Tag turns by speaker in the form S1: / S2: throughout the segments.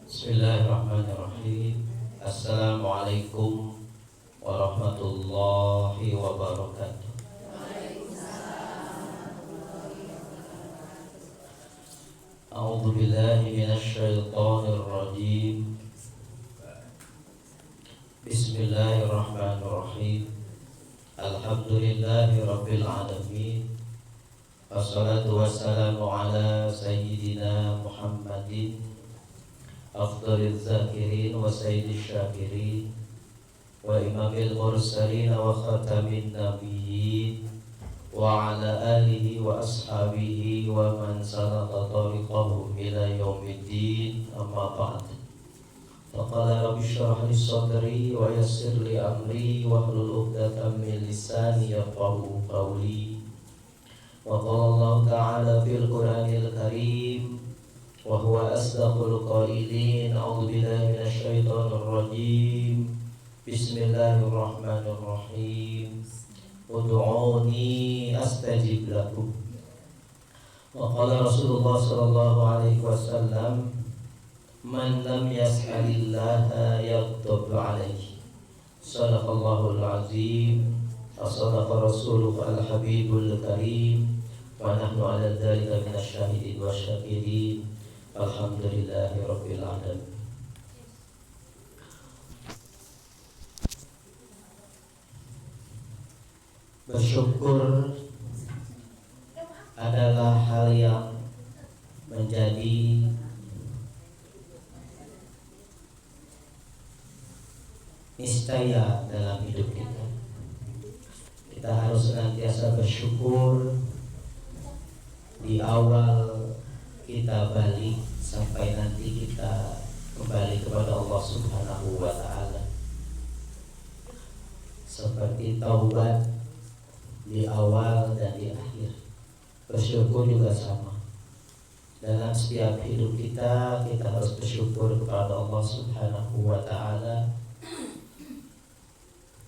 S1: Bismillahirrahmanirrahim. Assalamualaikum warahmatullahi wabarakatuh. A'udzu billahi minasy syaithanir rajim. Bismillahirrahmanirrahim. Alhamdulillahi rabbil alamin. Wassalatu wassalamu ala sayyidina Muhammadin afdaliz zakirin wa sayyidish syakirin wa imamil mursalin wa khatamin nabiyyin wa ala alihi wa ashabihi wa man salaka tariqahu ila yaumiddin, amma ba'd. Faqala rabbi shrah li sadri wa yassir li amri wahlul 'uqdatam min lisani yafqahu qawli. Wa qala Allah ta'ala fil Qur'anil Karim wa huwa asdaqul qailin. A'udzu billahi minasy syaithanir rajim. Bismillahirrahmanirrahim. Ud'uni astajib lakum. Wa qala Rasulullah sallallahu alaihi wasallam, man lam yas'alillaha yaghdab alaihi. Shadaqallahul azim. As-sadaqa rasuluhu al-habibul karim. Wa nahnu ala dzalika minasy syahidin wasyakirin. Alhamdulillahi rabbil alamin. Bersyukur adalah hal yang menjadi niscaya dalam hidup kita. Kita harus senantiasa bersyukur di awal kita balik sampai nanti kita kembali kepada Allah Subhanahu wa ta'ala. Seperti taubat di awal dan di akhir, bersyukur juga sama. Dalam setiap hidup kita harus bersyukur kepada Allah Subhanahu wa ta'ala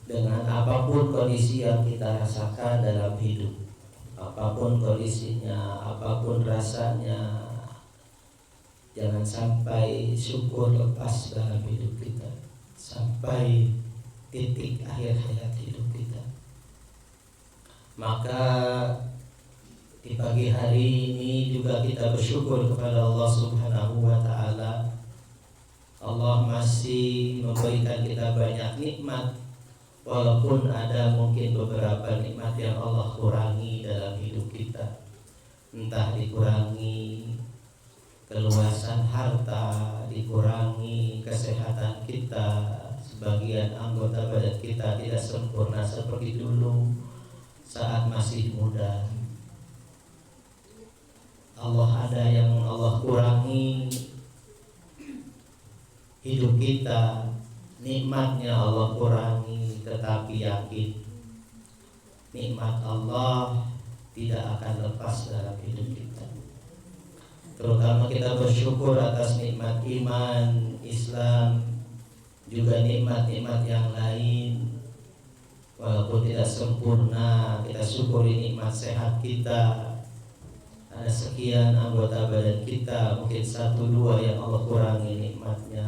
S1: dengan apapun kondisi yang kita rasakan dalam hidup. Apapun kondisinya, apapun rasanya, jangan sampai syukur lepas dalam hidup kita sampai titik akhir hayat hidup kita. Maka di pagi hari ini juga kita bersyukur kepada Allah Subhanahu wa ta'ala. Allah masih memberikan kita banyak nikmat, walaupun ada mungkin beberapa nikmat yang Allah kurangi dalam hidup kita. Entah dikurangi keluasan harta, dikurangi kesehatan kita, sebagian anggota badan kita tidak sempurna seperti dulu saat masih muda. Allah ada yang Allah kurangi hidup kita, nikmatnya Allah kurangi, tetapi yakin nikmat Allah tidak akan lepas dalam hidup kita. Terutama kita bersyukur atas nikmat iman, Islam, juga nikmat-nikmat yang lain. Walaupun tidak sempurna, kita syukuri nikmat sehat kita. Ada sekian anggota badan kita, mungkin 1-2 yang Allah kurangi nikmatnya,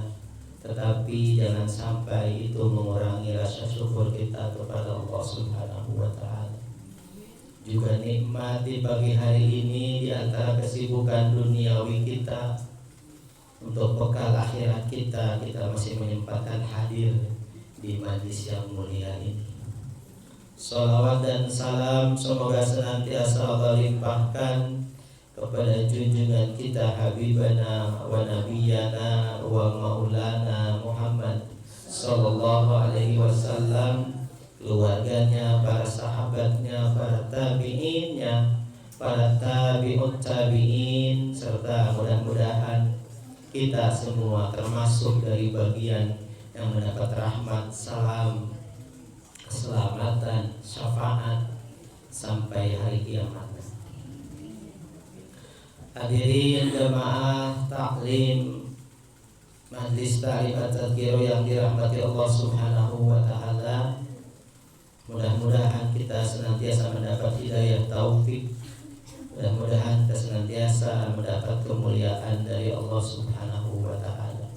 S1: tetapi jangan sampai itu mengurangi rasa syukur kita kepada Allah Subhanahu wa ta'ala. Juga nikmat di pagi hari ini, di antara kesibukan duniawi kita, untuk bekal akhirat kita masih menyempatkan hadir di majlis yang mulia ini. Salawat dan salam semoga senantiasa Allah limpahkan kepada junjungan kita, Habibana wa Nabiyana wa Maulana Muhammad sallallahu alaihi wasallam, keluarganya, para sahabatnya, para tabi'innya, para tabi'ut tabi'in, serta mudah-mudahan kita semua termasuk dari bagian yang mendapat rahmat, salam, keselamatan, syafaat sampai hari kiamat. Hadirin jamaah taklim Majlis Ta'lim At-Tadhkir yang dirahmati Allah Subhanahu wa ta'ala, mudah-mudahan kita senantiasa mendapat hidayah taufik, mudah-mudahan kita senantiasa mendapat kemuliaan dari Allah Subhanahu wa ta'ala.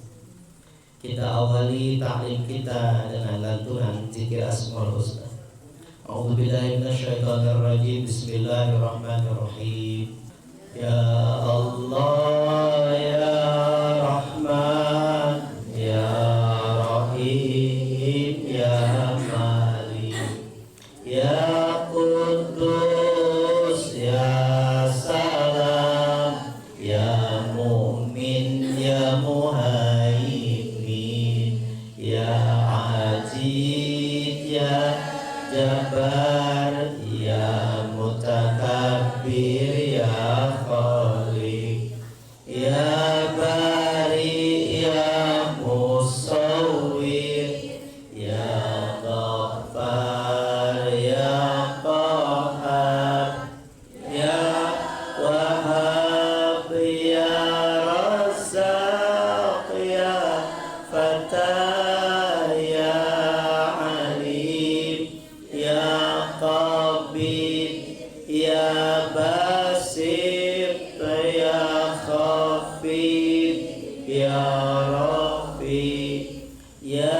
S1: Kita awali ta'lim kita dengan lantunan zikir Asmaul Husna. A'udzubillahi minasyaitonirrajim. Bismillahirrahmanirrahim. Ya Allah ya Rahman ya Rahim ya Malik ya Qudus ya Salam ya Mu'min ya Muhaimin ya Aziz ya Jabbar ya Mutakabbir ya Khaliq ya Bari ya Musawwir ya Ghaffar ya Qahhar ya Wahhab ya Razzaq ya Fatah ya Alim ya Qabid ya Basir ya Khafid ya Rafi ya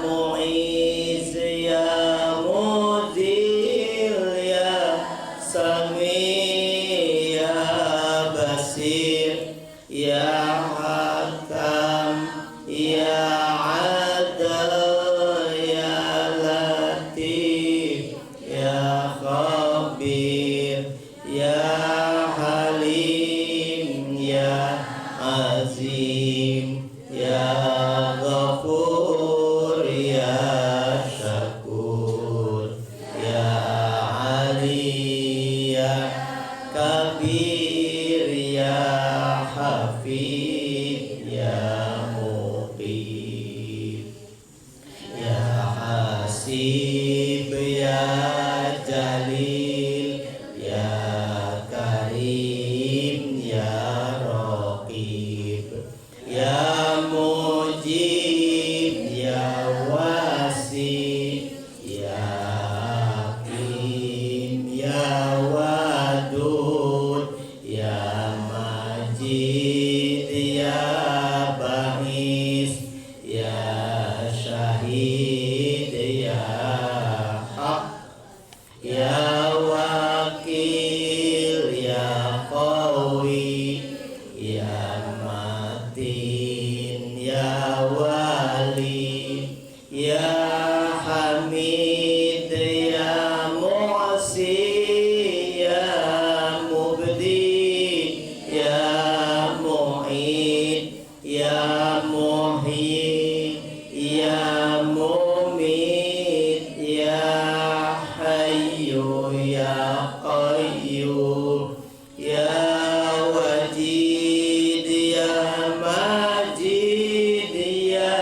S1: Mu'iz ya Mudil ya Sami ya Basir ya Hakam ya Adil ya Latif ya Khabir ya Halim ya Azim ya Ghafur ya Syakur ya Ali ya Kabir ya Hafid ya Muqim ya Hasib ya Jalil ya Karim ya Raqib ya Mujib ya Wasi ya Hakim ya Wadud ya Majid ya Bahis ya Syahid ya Haq ya Wakil ya Qawi ya Matin ya Wali ya Hamid ya Mu'si ya Mubdi ya Mu'id ya Muhyi ya Mumit ya Hayyu ya Qayyum ya Wajid ya Majid ya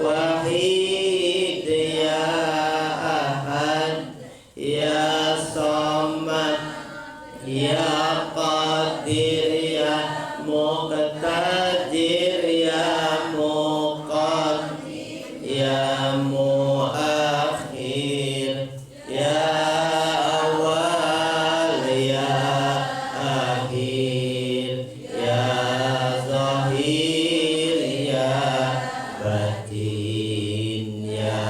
S1: Wahid ya Ahad ya Samad ya Qadir ya Muqtadir ya Muqaddim ya Muakhir ya Awal ya Akhir ya Zahir ya Batin ya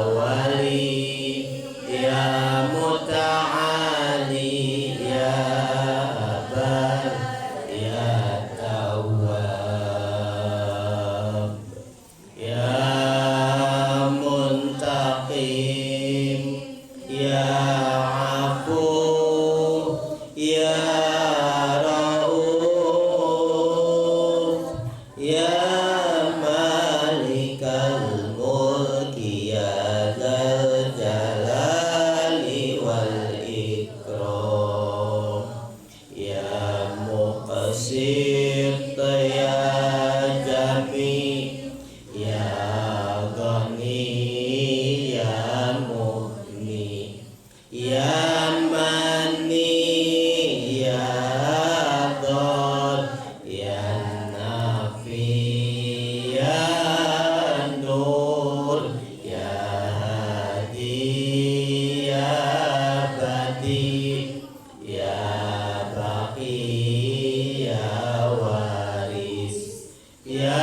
S1: Wali ya Muta'ali ya Bar ya Tawwab ya Muntaqim ya Afu ya Rauf ya Malikal Mulki ya Dzal Jalali wal Ikram ya Muqsit ya Jami ya Ghani ya Mughni ya Mani ya Dhar ya Nafi ya Nur ya Hadi ya Badi ya Baqi ya Waris ya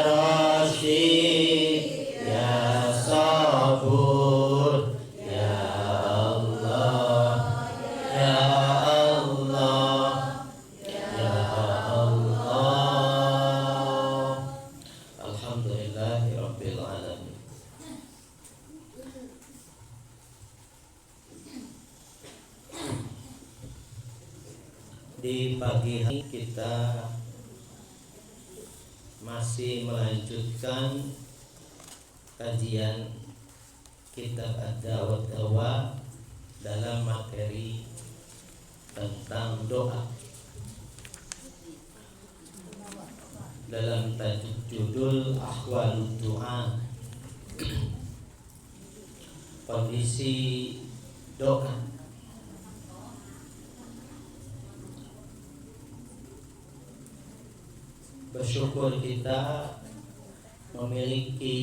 S1: Rasyid pagi hari kita masih melanjutkan kajian kitab Ad-Da'wah dalam materi tentang doa. Dalam tajuk judul Ahwalud Du'a, kondisi doa. Bersyukur kita memiliki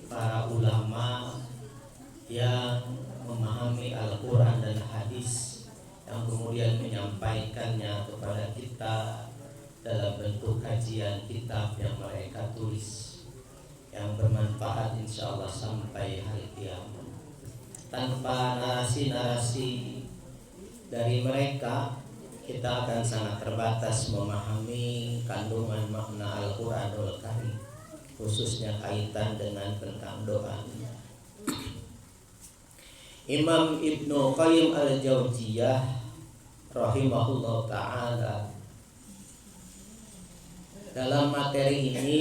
S1: para ulama yang memahami Al-Quran dan hadis, yang kemudian menyampaikannya kepada kita dalam bentuk kajian kitab yang mereka tulis, yang bermanfaat insya Allah sampai hari kiamat. Tanpa narasi-narasi dari mereka, kita akan sangat terbatas memahami kandungan makna Al-Quranul Karim, khususnya kaitan dengan tentang doa. Imam Ibnu Qayyim Al-Jauziyah rahimahullah ta'ala dalam materi ini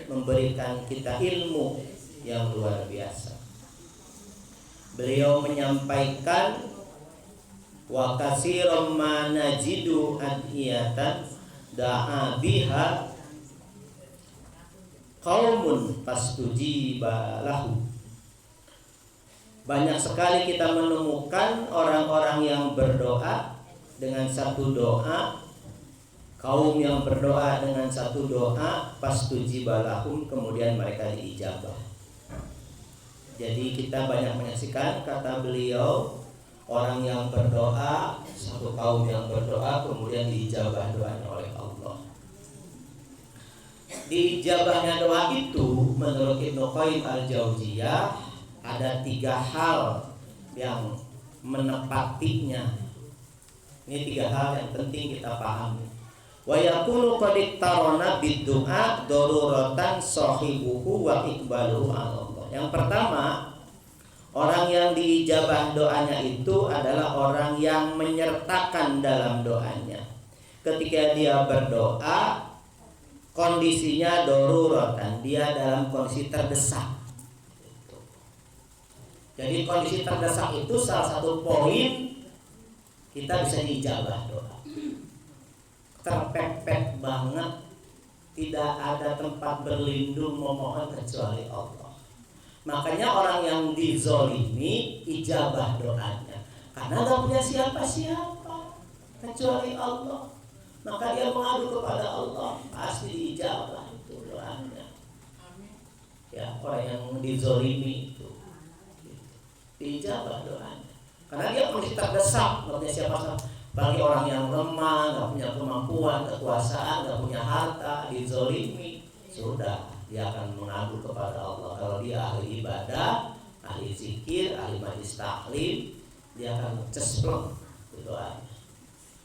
S1: memberikan kita ilmu yang luar biasa. Beliau menyampaikan, wa katsiran ma najidu adiyatan da'a biha qaumun fastujiba lahu. Banyak sekali kita menemukan orang-orang yang berdoa dengan satu doa, kaum yang berdoa dengan satu doa, fastujiba lahum, kemudian mereka diijabah. Jadi kita banyak menyaksikan, kata beliau, orang yang berdoa, satu kaum yang berdoa, kemudian diijabah doanya oleh Allah. Diijabahnya doa itu menurut Ibnu Qayyim Al-Jauziyah ada 3 hal yang menepatinya. Ini 3 hal yang penting kita pahami. Wa yakunu qad iktarana bid-du'a daruratan sahibuhu wa iqbaluhu 'ala Allah. Yang pertama, orang yang diijabah doanya itu adalah orang yang menyertakan dalam doanya. Ketika dia berdoa, kondisinya daruratan, dia dalam kondisi terdesak. Jadi kondisi terdesak itu salah satu poin kita bisa diijabah doa. Terpepet banget, tidak ada tempat berlindung memohon kecuali Allah. Makanya orang yang dizolimi ijabah doanya, karena gak punya siapa-siapa kecuali Allah. Maka dia mengadu kepada Allah, pasti diijabah itu doanya. Ya, orang yang dizolimi itu diijabah doanya, karena dia masih terdesak, gak punya siapa-siapa. Bagi orang yang lemah, gak punya kemampuan, kekuasaan, gak punya harta, dizolimi, sudah dia akan mengadu kepada Allah. Kalau dia ahli ibadah, ahli zikir, ahli majlis taklim, dia akan cesplong doanya.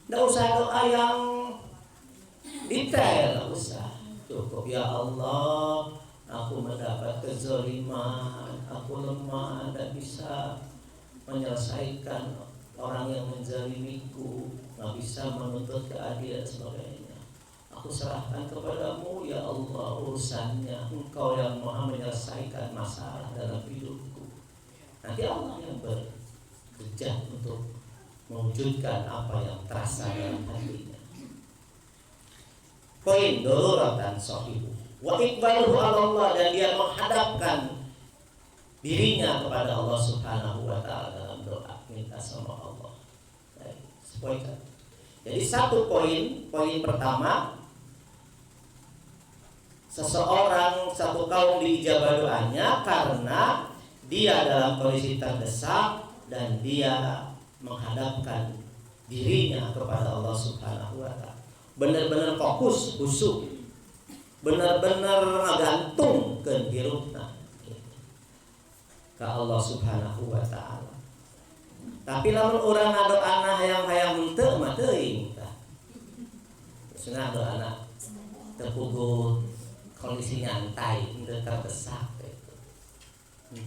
S1: Nggak usah doa yang detail, nggak usah. Cukup, ya Allah, aku mendapat kezaliman, aku lemah, tidak bisa menyelesaikan orang yang menzalimiku, nggak bisa menuntut keadilan sebagainya. Aku serahkan kepadamu ya Allah urusannya. Engkau yang maha menyelesaikan masalah dalam hidupku. Nanti Allah yang bekerja untuk mewujudkan apa yang terasa dalam hatinya. Poin daruratan sahibu wa iqbaluhu 'ala Allah, dan dia menghadapkan dirinya kepada Allah Subhanahu wa taala dalam doa, minta sama Allah. Poin. Jadi satu poin pertama, seseorang, satu kaum diijabah doanya karena dia dalam kondisi terdesak dan dia menghadapkan dirinya kepada Allah Subhanahu wa taala. Benar-benar fokus, khusyuk. Benar-benar ngagantung ke hirupna ke Allah Subhanahu wa taala. Tapi lamun urang ngadoana hayang-hayang henteu mah teuing tah. Cenah doana teu puguh kondisi nyantai, teu terdesak gitu.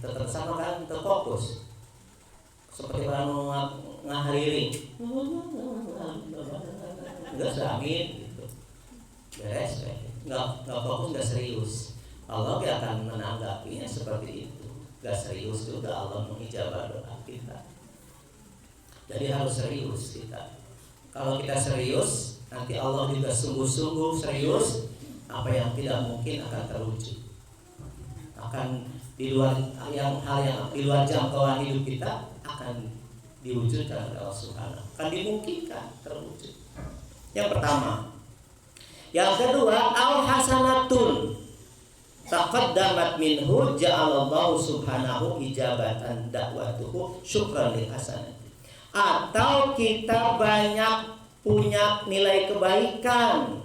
S1: Teu terdesak mah kan teu fokus. Seperti orang ngahariring. enggak amin gitu. Beres, nggak fokus, nggak serius. Allah akan menanggapinya seperti itu. Nggak serius juga Allah mengijabah doa kita. Jadi harus serius kita. Kalau kita serius, nanti Allah juga sungguh-sungguh serius. Apa yang tidak mungkin akan terwujud. Akan di luar hal yang di luar jangkauan hidup kita akan diwujudkan oleh Allah Subhanahu. Akan dimungkinkan terwujud. Yang pertama. Yang kedua, al hasanatun taqaddamat minhu ja'alallahu subhanahu ijabatan da'watuhu syukran lil hasanati. Atau kita banyak punya nilai kebaikan.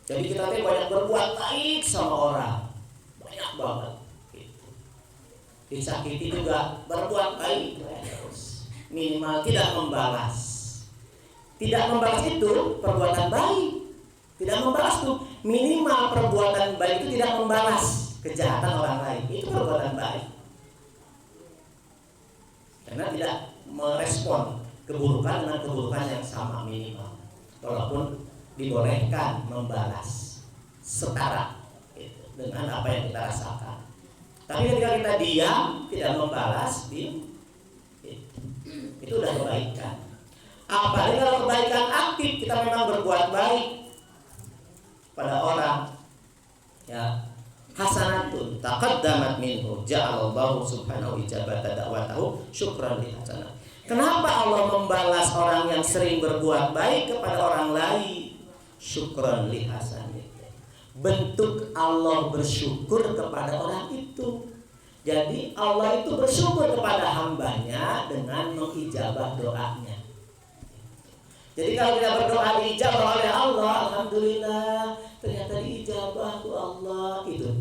S1: Jadi kita banyak berbuat baik sama orang. Banyak banget gitu. Disakiti juga berbuat baik terus. Minimal tidak membalas. Tidak membalas itu perbuatan baik. Tidak membalas itu minimal perbuatan baik itu tidak membalas kejahatan orang lain. Itu perbuatan baik. Karena tidak merespon keburukan dengan keburukan yang sama minimal. Walaupun dibolehkan membalas setara gitu, dengan apa yang kita rasakan. Tapi ketika kita diam, tidak membalas, itu udah kebaikan. Apalagi kalau kebaikan aktif, kita memang berbuat baik pada orang, ya, hasanatun taqaddamat minhu ja'alallahu subhanahu ijabata da'watahu syukran li hasanat. Kenapa Allah membalas orang yang sering berbuat baik kepada orang lain? Syukran li hasanat. Bentuk Allah bersyukur kepada orang itu. Jadi Allah itu bersyukur kepada hambanya dengan mengijabah doanya. Jadi kalau kita berdoa diijabah oleh Allah, alhamdulillah, ternyata diijabah tuh Allah. Itu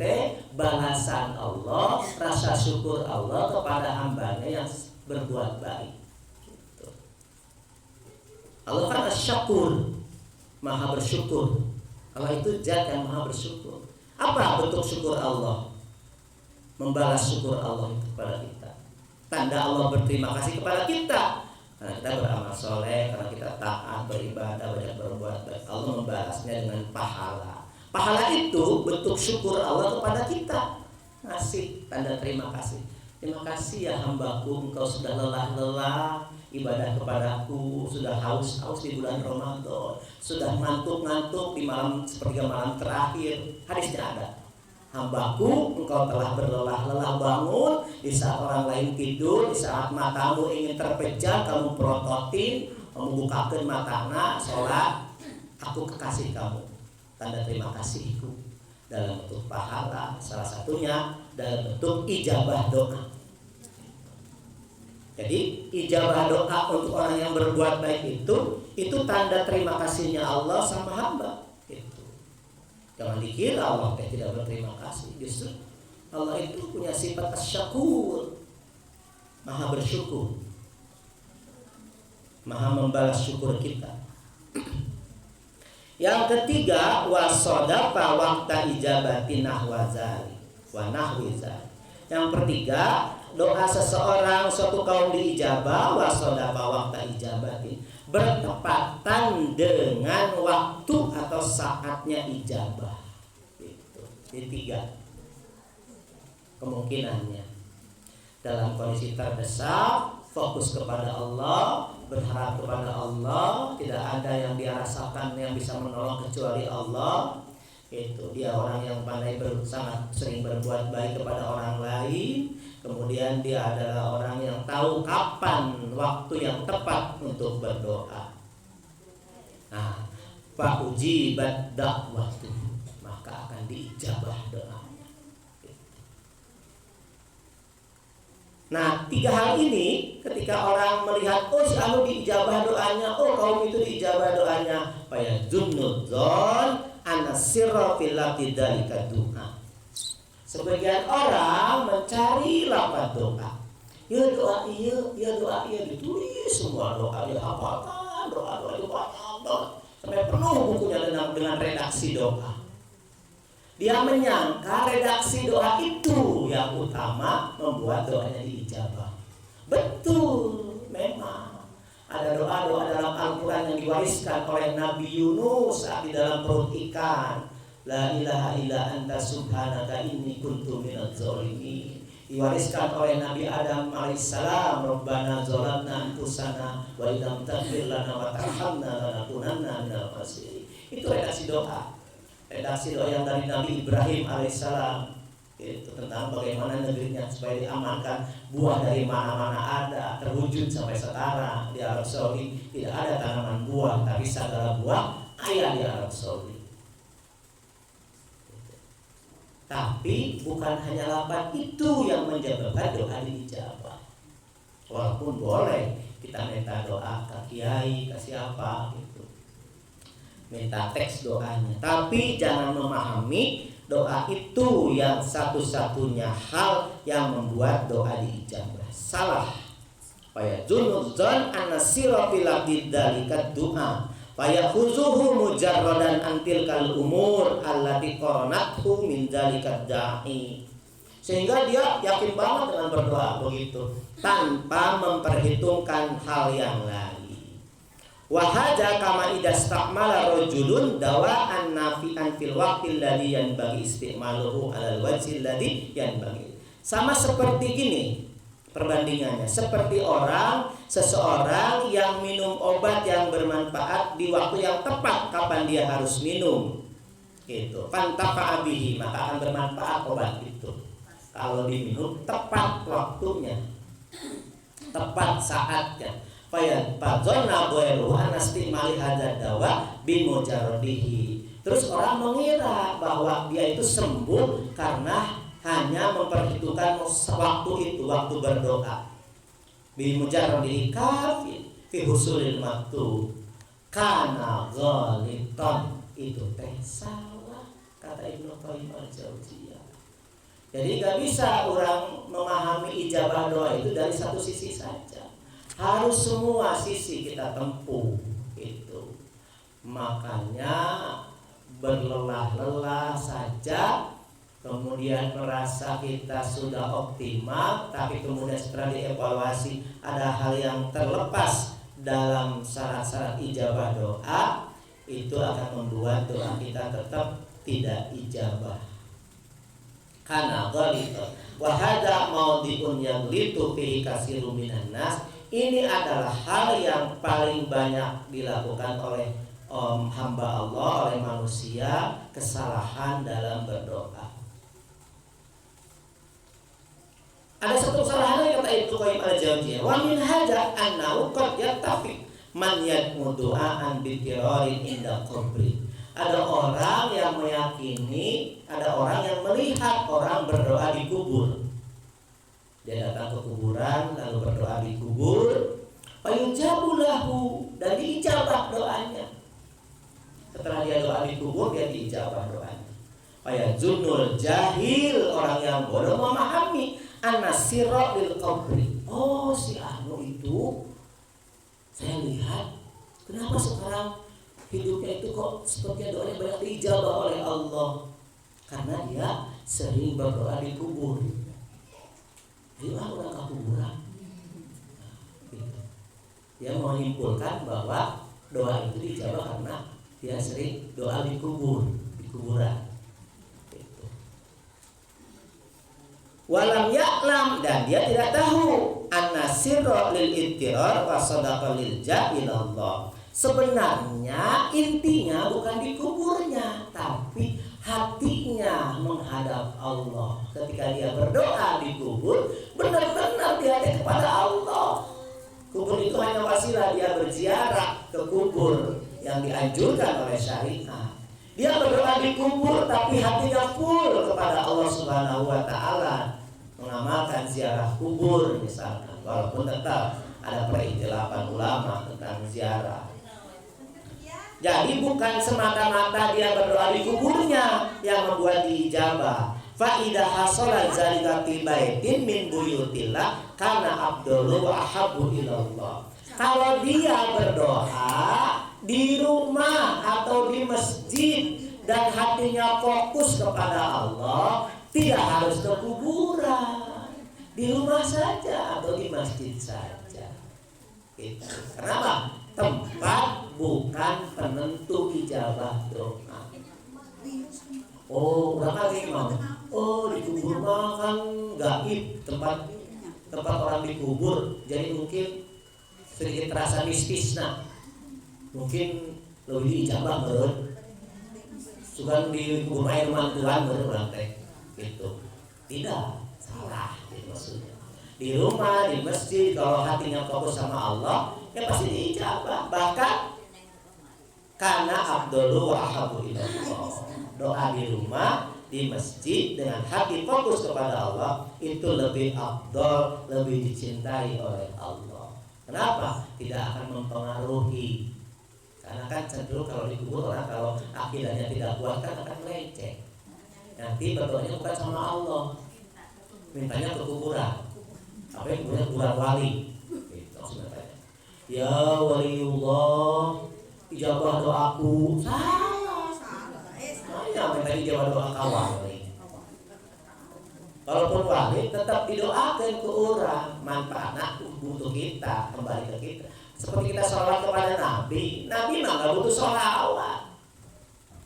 S1: balasan Allah, rasa syukur Allah kepada hambanya yang berbuat baik. Gitu. Allah kan asy-syakur, maha bersyukur. Allah itu zat yang maha bersyukur. Apa bentuk syukur Allah? Membalas syukur Allah itu kepada kita. Tanda Allah berterima kasih kepada kita. Karena kita beramal soleh, karena kita taat, beribadah, banyak berbuat baik. Allah membalasnya dengan pahala. Pahala itu bentuk syukur Allah kepada kita. Ngasih tanda terima kasih. Terima kasih ya hambaku, engkau sudah lelah-lelah ibadah kepadaku, sudah haus-haus di bulan Ramadan, sudah ngantuk-ngantuk di malam sepertiga malam terakhir. Hadisnya ada. Hambaku, engkau telah berlelah-lelah bangun di saat orang lain tidur, di saat matamu ingin terpejam, kamu prototin, membukakan matana, sholat, aku kekasih kamu. Tanda terima kasihku dalam bentuk pahala, salah satunya dalam bentuk ijabah doa. Jadi ijabah doa untuk orang yang berbuat baik itu tanda terima kasihnya Allah sama hamba. Jangan dikira Allah tidak berterima kasih. Justru Allah itu punya sifat asy-syakur, maha bersyukur, maha membalas syukur kita. Yang ketiga, wasadaqa waqta ijabati nahwa zalik wa nahwi zalik. Yang ketiga, doa seseorang suatu kaum diijabah, wasadaqa waqta ijabati, bertepatan dengan waktu atau saatnya ijabah. Itu. Jadi 3 kemungkinannya. Dalam kondisi terdesak, fokus kepada Allah, berharap kepada Allah, tidak ada yang dia rasakan yang bisa menolong kecuali Allah. Itu dia orang yang pandai sangat sering berbuat baik kepada orang lain. Kemudian dia adalah orang yang tahu kapan waktu yang tepat untuk berdoa. Nah, fa ujibat da'watu, maka akan diijabah doanya. Nah, 3 hal ini ketika orang melihat si anu diijabah doanya, kaum itu diijabah doanya, fa yazunnuzon anasirra fil laqidalika du'a. Sebagian orang mencari lafaz doa. Ya doa iya ditulis semua doa, ya hafalkan doa itu banyak sampai penuh bukunya dengan redaksi doa. Dia menyangka redaksi doa itu yang utama membuat doanya diijabah. Betul, memang. Ada doa-doa dalam Al-Quran yang diwariskan oleh Nabi Yunus saat di dalam perut ikan. La ilaha illa anta subhanaka inni kuntu minadz zalimin. Diwariskan oleh Nabi Adam alaihissalam, Rabbana zalamna anfusana wa illam taghfir lana wa tarhamna lanakunanna minal khasirin. Itu redaksi doa. Redaksi doa yang dari Nabi Ibrahim alaihissalam, itu tentang bagaimana negerinya supaya diamankan, buah dari mana-mana ada, terwujud sampai sekarang. Di Arab Saudi tidak ada tanaman buah, tapi segala buah kaya di Arab Saudi. Tapi bukan hanya 8 itu yang menyebabkan doa dijabah. Walaupun boleh kita minta doa ke kiai, ke siapa gitu, minta teks doanya, tapi jangan memahami doa itu yang satu-satunya hal yang membuat doa diijabah. Salah. Faya junuzan anasira fil dzalika doa. Faya khuzuhu mujarradan antil kal umur allati qaranathu min dzalika da'i. Sehingga dia yakin banget dengan berdoa begitu tanpa memperhitungkan hal yang lain. Wahada kama idastakmala rajulun dawa'an nafi'an fil waqtil ladzi yanbaghi istimaluhu 'alal wajhil ladzi yanbaghi. Sama seperti gini perbandingannya, seperti seseorang yang minum obat yang bermanfaat di waktu yang tepat kapan dia harus minum. Gitu. Fantafa'a bihi, maka akan bermanfaat obat itu kalau diminum tepat waktunya, tepat saatnya. Fadzonna ghairu anastimali hadzal dawa bimujarradihi. Terus orang mengira bahwa dia itu sembuh karena hanya memperhitungkan waktu itu, waktu berdoa. Bimujarradihi kafir fi husulil maktub kana ghalitan. Itu teh salah, kata Ibnu Qayyim al-Jauziyah. Jadi gak bisa orang memahami ijabah doa itu dari satu sisi saja. Harus semua sisi kita tempuh itu. Makanya berlelah-lelah saja, kemudian merasa kita sudah optimal, tapi kemudian setelah dievaluasi ada hal yang terlepas dalam syarat-syarat ijabah doa, itu akan membuat doa kita tetap tidak ijabah. Karena ghalita wa hadza maudhi'un yaghlitu fihi katsirun minan nas. Ini adalah hal yang paling banyak dilakukan oleh hamba Allah, oleh manusia, kesalahan dalam berdoa. Ada satu kesalahan yang kata Ibnu Qayyim al-Jauziyah, wa min hadza annahu qad yattafiq man yad'u du'aan bi qirarin inda qabri. Ada orang yang meyakini, ada orang yang melihat orang berdoa di kubur. Dia datang ke kuburan lalu berdoa di kubur, fayujabu lahu, dan diijabah doanya. Setelah dia doa di kubur, dia diijabah doanya. Fayazunul jahil, orang yang bodoh memahami anasira lil qabri. Oh, si anu itu saya lihat, kenapa sekarang hidupnya itu kok sepertinya doanya banyak diijabah oleh Allah? Karena dia sering berdoa di kubur. Dia orang ke kuburan. Dia menyimpulkan bahwa doa itu dijawab karena dia sering doa di kubur, di kuburan. Walam ya'lam, dan dia tidak tahu an-nasirra lil ittirar wa sadaqa lil ja'ilallah. Sebenarnya intinya bukan di kuburnya, tapi hatinya menghadap Allah. Ketika dia berdoa di kubur, benar-benar dia kepada Allah. Kubur itu hanya wasilah dia berziarah ke kubur yang dianjurkan oleh syariat. Dia berdoa di kubur tapi hatinya full kepada Allah Subhanahu wa taala, mengamalkan ziarah kubur misalkan, walaupun tetap ada perikhtilafan ulama tentang ziarah. Jadi bukan semata-mata dia berdoa di kuburnya yang membuat diijabah. Fa idza hasala zalika fi baitin min buyutillah kana afdalu wa ahabbu ilallah. Kalau dia berdoa di rumah atau di masjid dan hatinya fokus kepada Allah, tidak harus ke kuburan, di rumah saja atau di masjid saja. Itu. Kenapa? Tempat bukan penentu ijabah doa. Oh, udah kali mau. Oh, di kubur mah kan gaib, tempat orang dikubur. Jadi mungkin sedikit terasa mistis nah. Mungkin lebih ijabah menurut. Sugan di kubur air mantuan menurut teh. Gitu. Tidak, salah itu maksudnya. Di rumah, di masjid, kalau hatinya fokus sama Allah, ya pasti diijabah. Bahkan karena Abdullah wa ahabu ilallah. Doa di rumah, di masjid dengan hati fokus kepada Allah itu lebih afdal, lebih dicintai oleh Allah. Kenapa? Tidak akan mempengaruhi. Karena kan cenderung kalau dikubur orang kalau akidahnya tidak kuat kan akan melenceng. Nanti berdoanya bukan sama Allah, mintanya ke kuburan. Apa yang kuburan wali? Gitu sebenarnya. Ya waliullah, ijabah doaku. Saya minta ijabah doa kawan. Walaupun wali tetap didoakan ke orang, manfaatnya butuh kita, kembali ke kita. Seperti kita sholat kepada Nabi mah nggak butuh sholawat.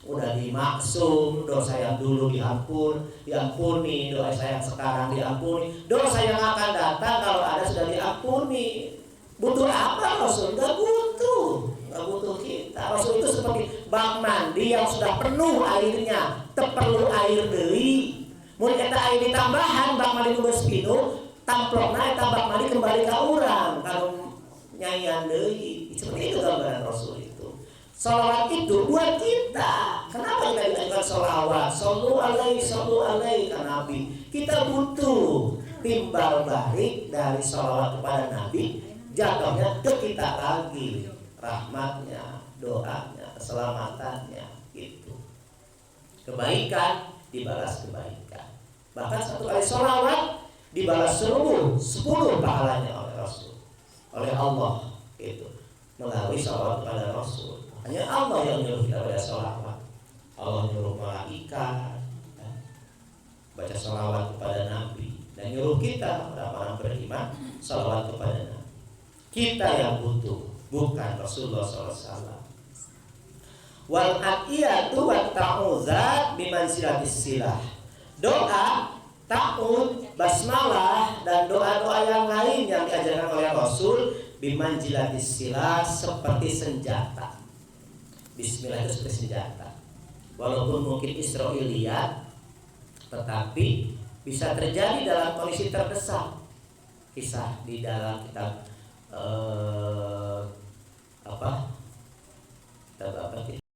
S1: Udah dimaksum, dosa yang dulu diampuni, dosa yang sekarang diampuni, dosa yang akan datang kalau ada sudah diampuni. Butuh apa Rasul? Gak butuh kita. Rasul itu seperti bak mandi yang sudah penuh airnya, perlu air deui. Mun eta air ditambahan bak mandi geus penuh, tamplokna eta bak mandi kembali ke urang kalau nyanyian deui. Seperti itu gambaran Rasul itu. Salawat itu buat kita. Kenapa kita diajarkan salawat? Sallu alaihi ka Nabi. Kita butuh timbal balik dari salawat kepada Nabi, jatuhnya ke kita lagi, rahmatnya, doanya, keselamatannya, gitu. Kebaikan dibalas kebaikan. Bahkan satu kali salawat dibalas 10 pahalanya oleh Rasul, oleh Allah, gitu. Melalui salawat kepada Rasul. Hanya Allah yang nyuruh kita baca sholawat. Allah nyuruh malaikat baca sholawat kepada Nabi, dan nyuruh kita orang-orang beriman sholawat kepada Nabi. Kita yang butuh, bukan Rasulullah SAW. Wal adiyatu wat ta'udzat bimanzilatis silah. Doa, ta'ud, basmalah dan doa-doa yang lain yang diajarkan oleh Rasul bimanzilatis silah seperti senjata. Bismillah itu seperti senjata. Walaupun mungkin Israiliyat, tetapi bisa terjadi dalam kondisi terdesak. Kisah di dalam kitab kitab apa?